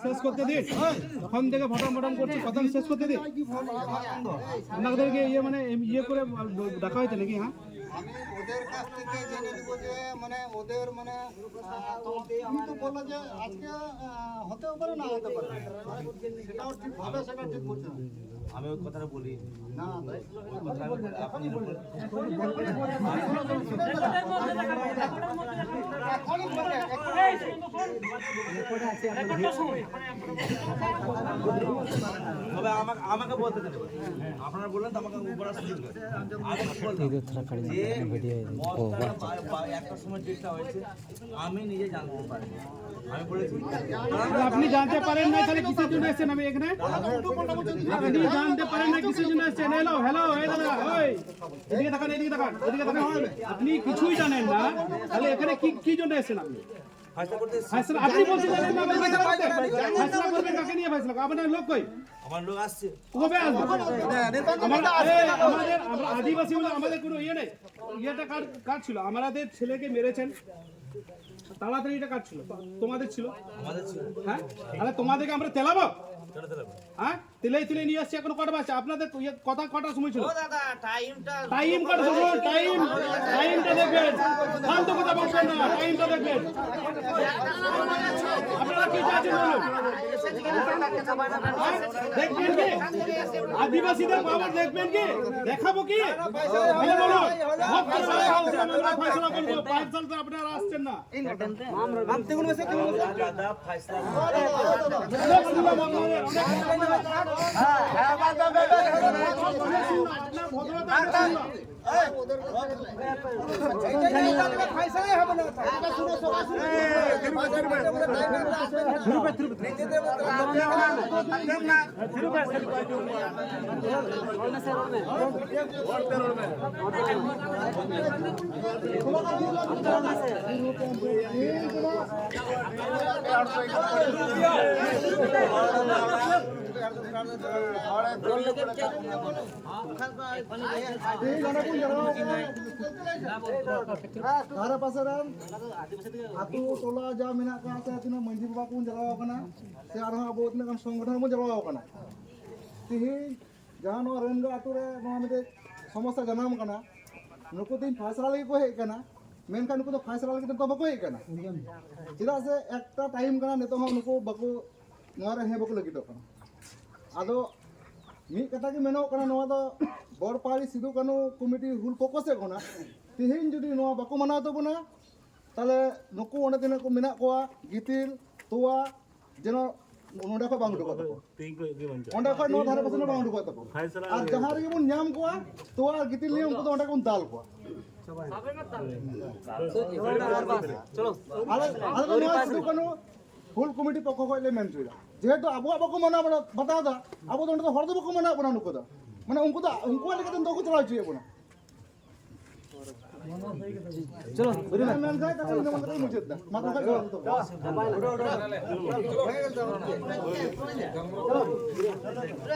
শেষ করতে দিন, তখন থেকে ফটাম ফটাম করছে, কথা শেষ করতে দিন। আপনাদেরকে ইয়ে মানে ইয়ে করে দেখা হয়েছে নাকি? হ্যাঁ, আমি ওদের কাছ থেকে জেনে নিব যে মানে ওদের মানে তুমি তো বললো যে আজকে হতেও পারে না হতে পারে, সেটাও ঠিকভাবে সেটা ঠিক করছে না। আমি ওই কথাটা বলি না আপনি তবে আমাকে বলতে দিতে পারেন। আপনারা বললেন তো আমাকে উপর আসতে দিতে পারেন। যে একটা সময় যেটা হয়েছে আমি নিজে জানতে পারি। আমি বলেছি আপনি জানতে পারেন না তাহলে কিসের জন্য এসেছেন? আমি এখানে আপনি জানতে পারেন না কিসের জন্য এসেছেন? হ্যালো হ্যালো, এই দাদা, ওই এদিকে তাকান, এদিকে তাকান, এদিকে তাকান। আপনি কিছুই জানেন না, তাহলে এখানে কি জন্য এসেছেন? আপনি ফাইসলা করতে ফাইসলা আপনি বলছেন জানেন না, ফাইসলা করবেন কাকে নিয়ে? ফাইসলা আপনার লোক কই? আমার লোক আসছে। কবে আসবে? আমরা আদিবাসী বলে আমাদের কোনো ইয়ে নেই। ইয়েটা কার ছিল? আমাদের ছেলেকে মেরেছেন, তাড়াতাড়ি এটা কার ছিল? তোমাদের ছিল? আমাদের ছিল। হ্যাঁ, তাহলে তোমাদেরকে আমরা তেলাবো? চলো চলো। হ্যাঁ, তেলে নিয়ে আসছি। এখন কটা বাজছে? আপনাদের কথা কটার সময় ছিল? ও দাদা টাইমটা কটার সময়? টাইমটা দেখবেন, ফালতু কথা বলবেন না, টাইমটা দেখবেন। আপনারা কি চাচ্ছেন বলুন? দেখবেন কি আদিবাসীদের পাওয়ার? দেখবেন কি? দেখাবো কি? বলে বলুন, ফয়সালা করবো। 5 সাল তো আপনারা আসছেন না। দাদা ফাইসলা ধারে পাশে আতু ᱴᱚᱞᱟ ᱡᱟ ᱢᱮᱱᱟᱜ ᱠᱟᱜ ᱥᱮ ᱛᱤᱱᱟᱹᱜ ᱢᱟᱺᱡᱷᱤ ᱵᱟᱵᱟ ᱠᱚ ᱡᱟᱞᱟᱣ ᱠᱟᱱᱟ ᱥᱮ ᱟᱨᱦᱚᱸ ᱟᱵᱚ ᱛᱤᱱᱟᱹᱜ ᱜᱟᱱ ᱥᱚᱝᱜᱚঠᱚᱱ ᱵᱚᱱ ᱡᱟᱞᱟᱣ ᱠᱟᱱᱟ ᱛᱤᱦᱤᱧ ᱡᱟᱦᱟᱸ ᱱᱚᱣᱟ ᱨᱮᱱᱜᱟ ᱟᱛᱩ ᱨᱮ ᱱᱚᱣᱟ ᱢᱤᱫᱴᱮᱡ ᱥᱚᱢᱚᱥᱥᱟ ᱡᱟᱱᱟᱢ ᱠᱟᱱᱟ ᱱᱩᱠᱩ ᱛᱤᱦᱤᱧ ᱯᱷᱟᱭᱥᱟᱞᱟ ᱞᱟᱹᱜᱤᱫ ᱠᱚ ᱦᱮᱡ ᱠᱟᱱᱟ ᱢᱮᱱᱠᱷᱟᱱ ᱱᱩᱠᱩ ᱫᱚ ᱯᱷᱟᱭᱥᱟᱞᱟ ᱞᱟᱹᱜᱤᱫ ᱫᱚ ᱵᱟᱠᱚ ᱦᱮᱡ ᱠᱟᱱᱟ ᱪᱮᱫᱟᱜ ᱥᱮ ᱮᱠᱴᱟ ᱴᱟᱭᱤᱢ ᱠᱟᱱᱟ ᱱᱤᱛᱚᱜ ᱦᱚᱸ ᱱᱩᱠᱩ ᱵᱟᱠᱚ ᱱᱚᱣᱟ ᱨᱮ ᱦᱮᱸ ᱵᱟᱠᱚ ᱞᱟᱹᱜᱤᱫᱚᱜ ᱠᱟᱱᱟ ᱟᱫᱚ ᱢᱤᱫ ᱠᱟᱛᱷᱟ ᱜᱮ ᱢᱮᱱᱚᱜ ᱠᱟᱱᱟ ᱱᱚᱣᱟ ᱫᱚ ᱵᱚᱲᱯᱟᱲি ᱥᱤᱫᱩ ᱠᱟᱹᱱᱩ ᱠᱚᱢᱤᱴᱤ ᱦᱩᱞ ᱯᱚᱠᱚ ᱥᱮᱫ ᱠᱷᱚᱱᱟᱜ ᱛᱤᱦᱤᱧ ᱡᱩᱫᱤ ᱱᱚᱣᱟ ᱵᱟᱠᱚ ᱢᱟᱱᱟᱣ ᱛᱟᱵᱚᱱᱟ তাহলে নুকু অনেক দিনে কো মেনা কোয়া গিতিল তোয়া যেন নোডা কো বাং ঢুকো তাকো ওন্ডা কো নো ধারে পাশে বাং ঢুকো তাকো আর জাহার গে বন নিয়ম কোয়া তোয়া আর গিতিল নিয়ম কো ওন্ডা কোন দাল কোয়া চলো আলো নোয়া সিধু কানু ফুল কমিটি পক্ষ কইলে মেন চুইলা যেহেতু আবু বাকো মনা বড় বাতা দা আবু তো ওন্ডা হরদ বাকো মনা বনা নুকো দা মানে উনকো দা উনকো লেগে তো কো চলা চুই বনা चलो मैं जाए तो मैं मंदिर में मुझे दा माता का चलो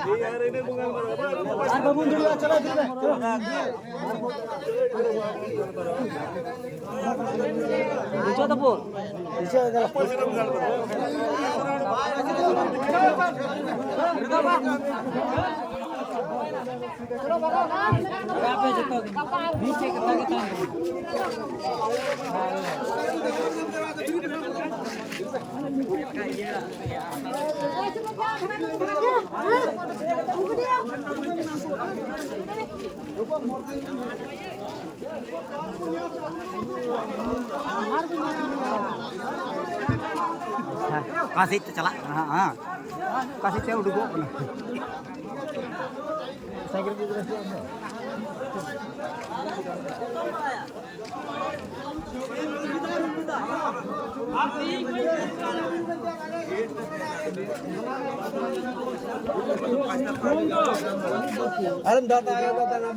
ये यार इन्हें बुंगा मार बाबू जुड़िया चला चलो पूछो तो बोल पीछे गया kasih cala kasih saya udah gua saya kira gitu अरे दादा आया दादा ना